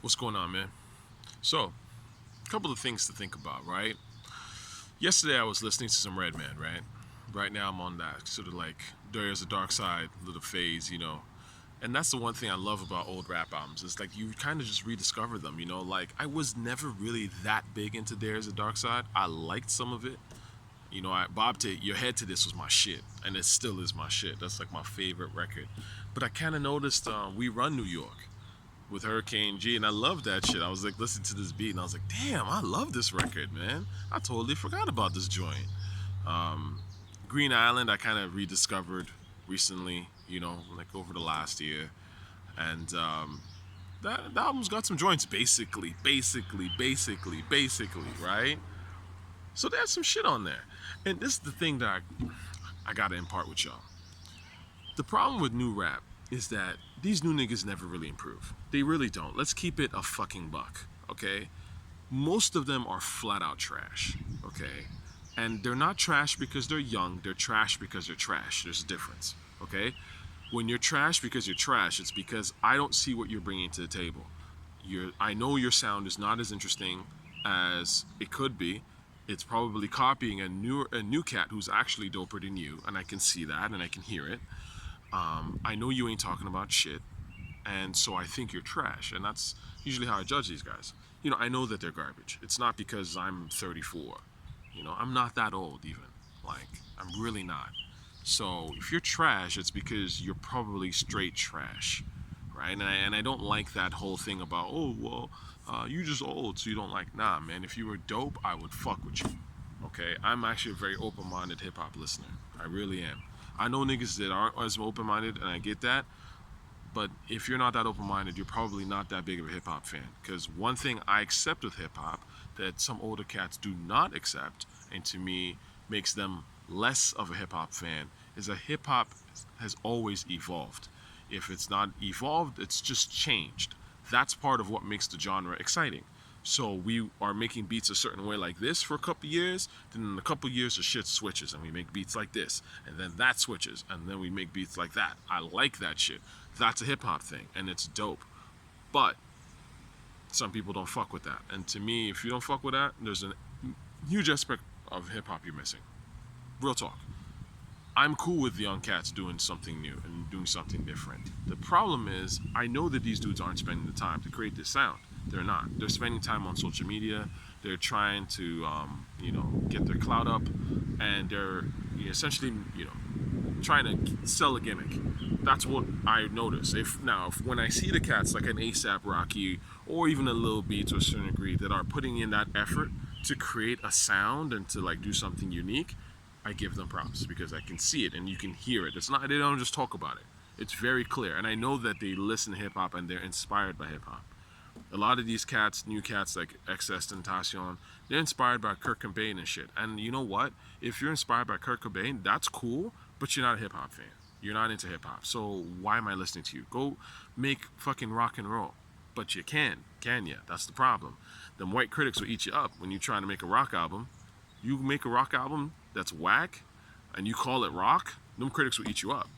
What's going on, man? So, a couple of things to think about, right? Yesterday I was listening to some Redman, right? Right now I'm on that sort of like there's a dark side little phase. And that's the one thing I love about old rap albums. It's like you kind of just rediscover them. Like I was never really that big into There's a Dark Side. I liked some of it. Bob to Your Head to This was my shit, and it still is my shit. That's like my favorite record. But I kind of noticed We Run New York with Hurricane G, and I love that shit. I was like listening to this beat, and I was like, damn, I love this record, man. I totally forgot about this joint. Um, Green Island, I kind of rediscovered recently, like over the last year, and that album's got some joints, basically, right? So there's some shit on there, and this is the thing that I gotta impart with y'all. The problem with new rap is that these new niggas never really improve. They really don't. Let's keep it a fucking buck, okay? Most of them are flat out trash, okay? And they're not trash because they're young, they're trash because they're trash. There's a difference, okay? When you're trash because you're trash, it's because I don't see what you're bringing to the table. I know your sound is not as interesting as it could be. It's probably copying a new cat who's actually doper than you, and I can see that and I can hear it. I know you ain't talking about shit, and so I think you're trash, and that's usually how I judge these guys. I know that they're garbage. It's not because I'm 34. I'm not that old even. Like, I'm really not. So if you're trash, it's because you're probably straight trash, right? And I don't like that whole thing about, oh well, you just old, so you don't like. Nah, man. If you were dope, I would fuck with you. Okay, I'm actually a very open-minded hip hop listener. I really am. I know niggas that aren't as open-minded, and I get that. But if you're not that open-minded, you're probably not that big of a hip hop fan. Because one thing I accept with hip hop that some older cats do not accept, and to me makes them less of a hip hop fan, is that hip hop has always evolved. If it's not evolved, it's just changed. That's part of what makes the genre exciting. So we are making beats a certain way like this for a couple years, then in a couple years the shit switches and we make beats like this, and then that switches, and then we make beats like that. I like that shit. That's a hip hop thing, and it's dope. But some people don't fuck with that. And to me, if you don't fuck with that, there's a huge aspect of hip hop you're missing. Real talk. I'm cool with young cats doing something new and doing something different. The problem is, I know that these dudes aren't spending the time to create this sound. They're not. They're spending time on social media. They're trying to, get their clout up, and they're essentially, trying to sell a gimmick. That's what I notice. If when I see the cats like an ASAP Rocky or even a Lil B to a certain degree that are putting in that effort to create a sound and to like do something unique, I give them props because I can see it and you can hear it. It's not they don't just talk about it. It's very clear, and I know that they listen to hip hop and they're inspired by hip hop. A lot of these cats, new cats like XS Tentacion, they're inspired by Kurt Cobain and shit. And you know what? If you're inspired by Kurt Cobain, that's cool, but you're not a hip hop fan. You're not into hip hop. So why am I listening to you? Go make fucking rock and roll. But you can you? That's the problem. Them white critics will eat you up when you're trying to make a rock album. You make a rock album that's whack, and you call it rock, them critics will eat you up.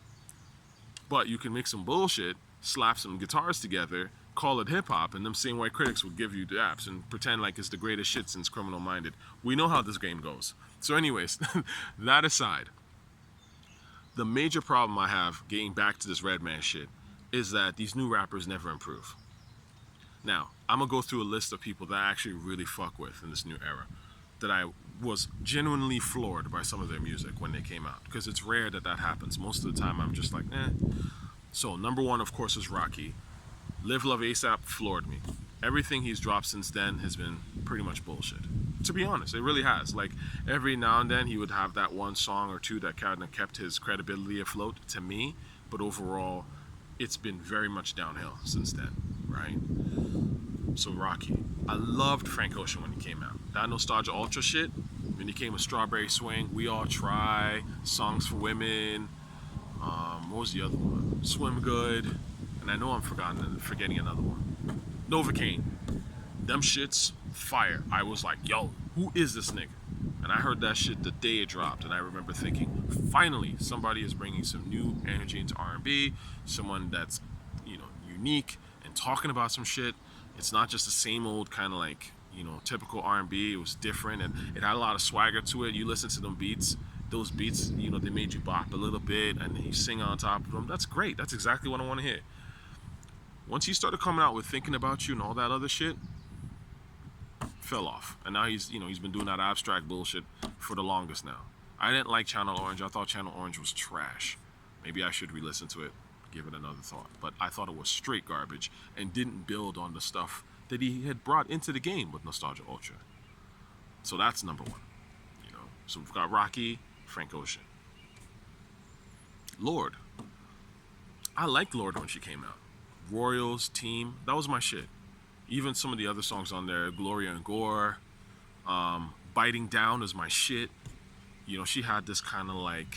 But you can make some bullshit, slap some guitars together, call it hip hop, and them same white critics will give you the apps and pretend like it's the greatest shit since Criminal Minded. We know how this game goes. So, anyways, that aside, the major problem I have getting back to this Redman shit is that these new rappers never improve. Now, I'm gonna go through a list of people that I actually really fuck with in this new era, that I was genuinely floored by some of their music when they came out, because it's rare that that happens. Most of the time, I'm just like, eh. So, number one, of course, is Rocky. Live Love ASAP floored me. Everything he's dropped since then has been pretty much bullshit. To be honest, it really has. Like, every now and then he would have that one song or two that kind of kept his credibility afloat to me, but overall, it's been very much downhill since then, right? So Rocky. I loved Frank Ocean when he came out. That Nostalgia Ultra shit, when he came with Strawberry Swing, We All Try, Songs for Women, what was the other one? Swim Good, and I know I'm forgetting another one. Novocaine. Them shits, fire. I was like, yo, who is this nigga? And I heard that shit the day it dropped, and I remember thinking, finally, somebody is bringing some new energy into R&B, someone that's, unique and talking about some shit. It's not just the same old kind of like, typical R&B. It was different, and it had a lot of swagger to it. You listen to them beats, those beats, they made you bop a little bit, and then you sing on top of them. That's great. That's exactly what I want to hear. Once he started coming out with Thinking About You and all that other shit, fell off. And now he's been doing that abstract bullshit for the longest now. I didn't like Channel Orange. I thought Channel Orange was trash. Maybe I should re-listen to it, give it another thought. But I thought it was straight garbage and didn't build on the stuff that he had brought into the game with Nostalgia Ultra. So that's number one. So we've got Rocky, Frank Ocean. Lorde. I liked Lorde when she came out. Royals, Team, that was my shit. Even some of the other songs on there, Gloria and Gore, Biting Down is my shit. She had this kind of like,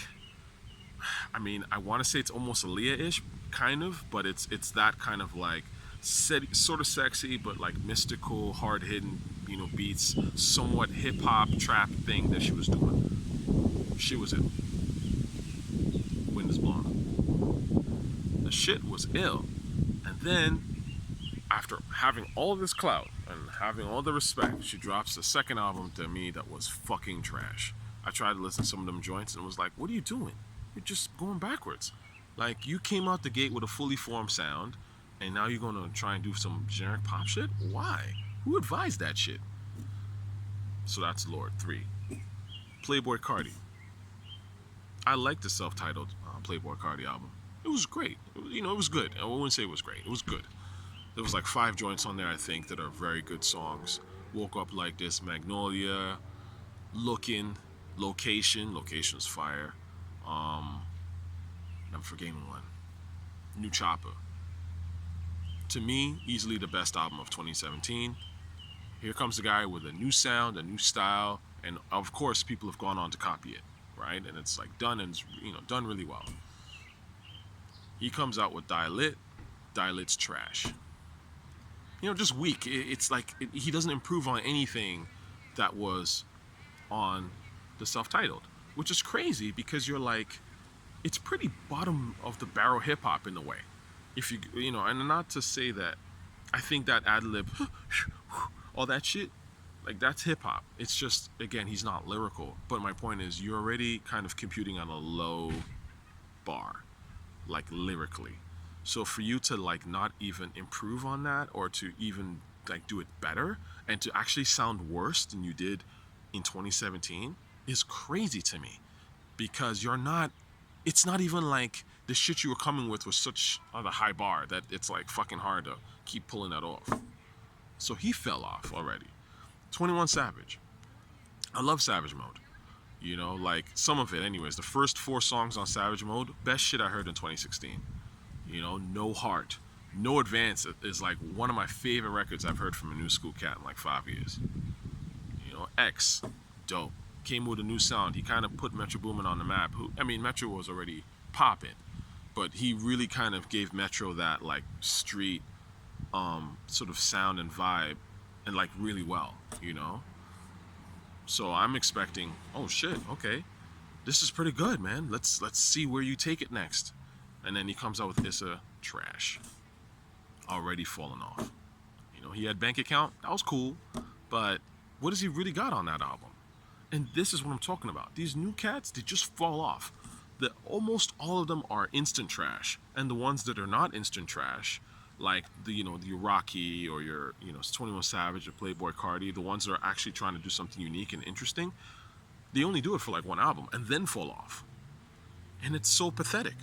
I want to say it's almost Aaliyah-ish, kind of, but it's that kind of like, sort of sexy, but like mystical, hard-hitting, beats, somewhat hip-hop, trap thing that she was doing. She was it. Wind is blowing. The shit was ill. And then, after having all this clout and having all the respect, she drops the second album to me that was fucking trash. I tried to listen to some of them joints and it was like, what are you doing? You're just going backwards. Like, you came out the gate with a fully formed sound, and now you're gonna try and do some generic pop shit? Why? Who advised that shit? So that's Lorde 3. Playboi Carti. I liked the self-titled Playboi Carti album. It was great. It was good. I wouldn't say it was great. It was good. There was like 5 joints on there, I think, that are very good songs. Woke Up Like This, Magnolia, Looking, Location's fire. I'm forgetting one. New Chopper. To me, easily the best album of 2017. Here comes the guy with a new sound, a new style, and of course people have gone on to copy it, right? And it's like done done really well. He comes out with Die Lit. Die Lit's trash. Just weak. It's like he doesn't improve on anything that was on the self-titled, which is crazy because you're like, it's pretty bottom of the barrel hip hop in a way. If and not to say that I think that ad lib, all that shit, like that's hip hop. It's just, again, he's not lyrical. But my point is, you're already kind of computing on a low bar, like lyrically. So for you to like not even improve on that, or to even like do it better, and to actually sound worse than you did in 2017 is crazy to me, because it's not even like the shit you were coming with was such a high bar that it's like fucking hard to keep pulling that off. So he fell off already. 21 Savage. I love Savage Mode. Like some of it anyways. The first 4 songs on Savage Mode, best shit I heard in 2016. No Heart, No Advance is like one of my favorite records I've heard from a New School cat in like 5 years. X, dope. Came with a new sound. He kind of put Metro Boomin on the map. Metro was already popping, but he really kind of gave Metro that like street sort of sound and vibe, and like really well. So I'm expecting, oh shit, okay, this is pretty good, man. Let's see where you take it next. And then he comes out with Issa, trash. Already fallen off. He had Bank Account, that was cool, but what has he really got on that album? And this is what I'm talking about. These new cats, they just fall off. Almost all of them are instant trash, and the ones that are not instant trash, like the Rocky or your 21 Savage or Playboi Carti, the ones that are actually trying to do something unique and interesting, they only do it for like one album and then fall off. And it's so pathetic.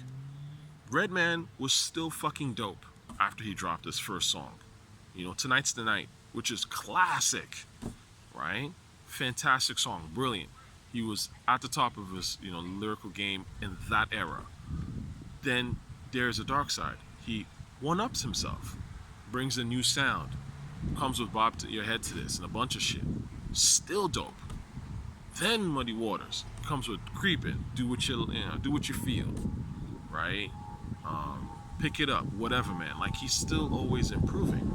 Redman was still fucking dope after he dropped his first song. Tonight's the Night, which is classic, right? Fantastic song, brilliant. He was at the top of his, lyrical game in that era. Then there's a dark side. He one-ups himself, brings a new sound, comes with Bob to Your Head to This and a bunch of shit. Still dope. Then Muddy Waters comes with Creepin', do what you feel, right? Pick It Up, whatever, man. Like, he's still always improving,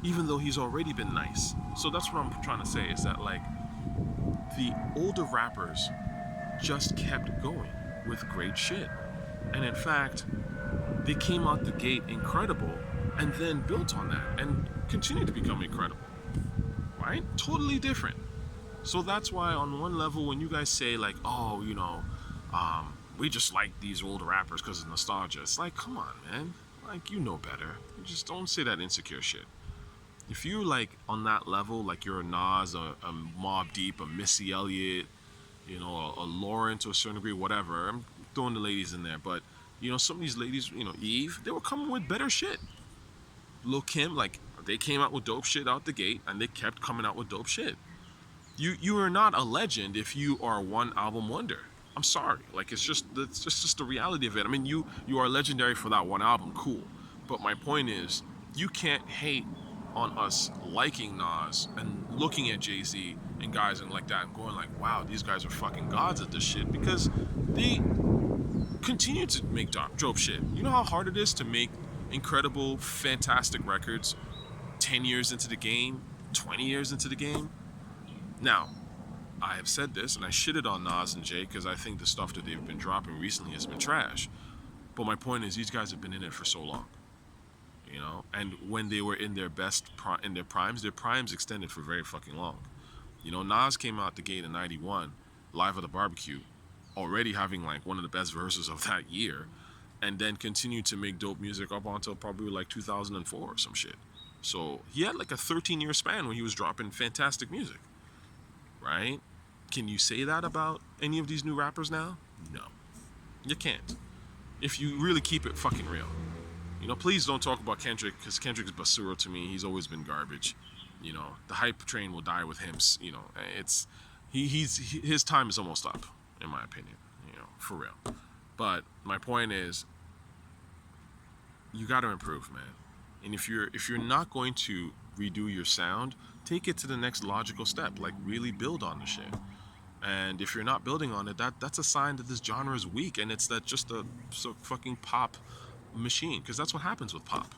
even though he's already been nice. So that's what I'm trying to say, is that like the older rappers just kept going with great shit. And in fact, they came out the gate incredible and then built on that and continued to become incredible, right? Totally different. So that's why on one level, when you guys say like, oh, we just like these old rappers because of nostalgia, it's like, come on, man. Like, you know better. You just don't say that insecure shit. If you're like on that level, like you're a Nas, a Mobb Deep, a Missy Elliott, a Lauren to a certain degree, whatever. I'm throwing the ladies in there, but some of these ladies, Eve, they were coming with better shit. Lil Kim, like they came out with dope shit out the gate, and they kept coming out with dope shit. You are not a legend if you are a one album wonder. I'm sorry, like it's just the reality of it. I mean, you are legendary for that one album, cool. But my point is, you can't hate on us liking Nas and looking at Jay-Z and guys and like that and going like, wow, these guys are fucking gods at this shit, because they continue to make dope shit. You know how hard it is to make incredible, fantastic records 10 years into the game, 20 years into the game? Now, I have said this, and I shitted on Nas and Jay because I think the stuff that they've been dropping recently has been trash. But my point is, these guys have been in it for so long, And when they were in their in their primes extended for very fucking long. Nas came out the gate in '91, live at the barbecue, already having like one of the best verses of that year, and then continued to make dope music up until probably like 2004 or some shit. So he had like a 13-year span when he was dropping fantastic music. Right? Can you say that about any of these new rappers now? No. You can't. If you really keep it fucking real. Please don't talk about Kendrick, because Kendrick's basura to me. He's always been garbage. The hype train will die with him. It's his time is almost up, in my opinion. For real. But my point is, you got to improve, man. And if you're not going to redo your sound, take it to the next logical step. Like, really build on the shit. And if you're not building on it, that's a sign that this genre is weak, and it's that just a fucking pop machine. Because that's what happens with pop.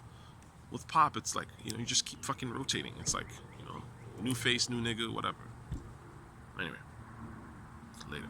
With pop, it's like, you just keep fucking rotating. It's like, new face, new nigga, whatever. Anyway, later.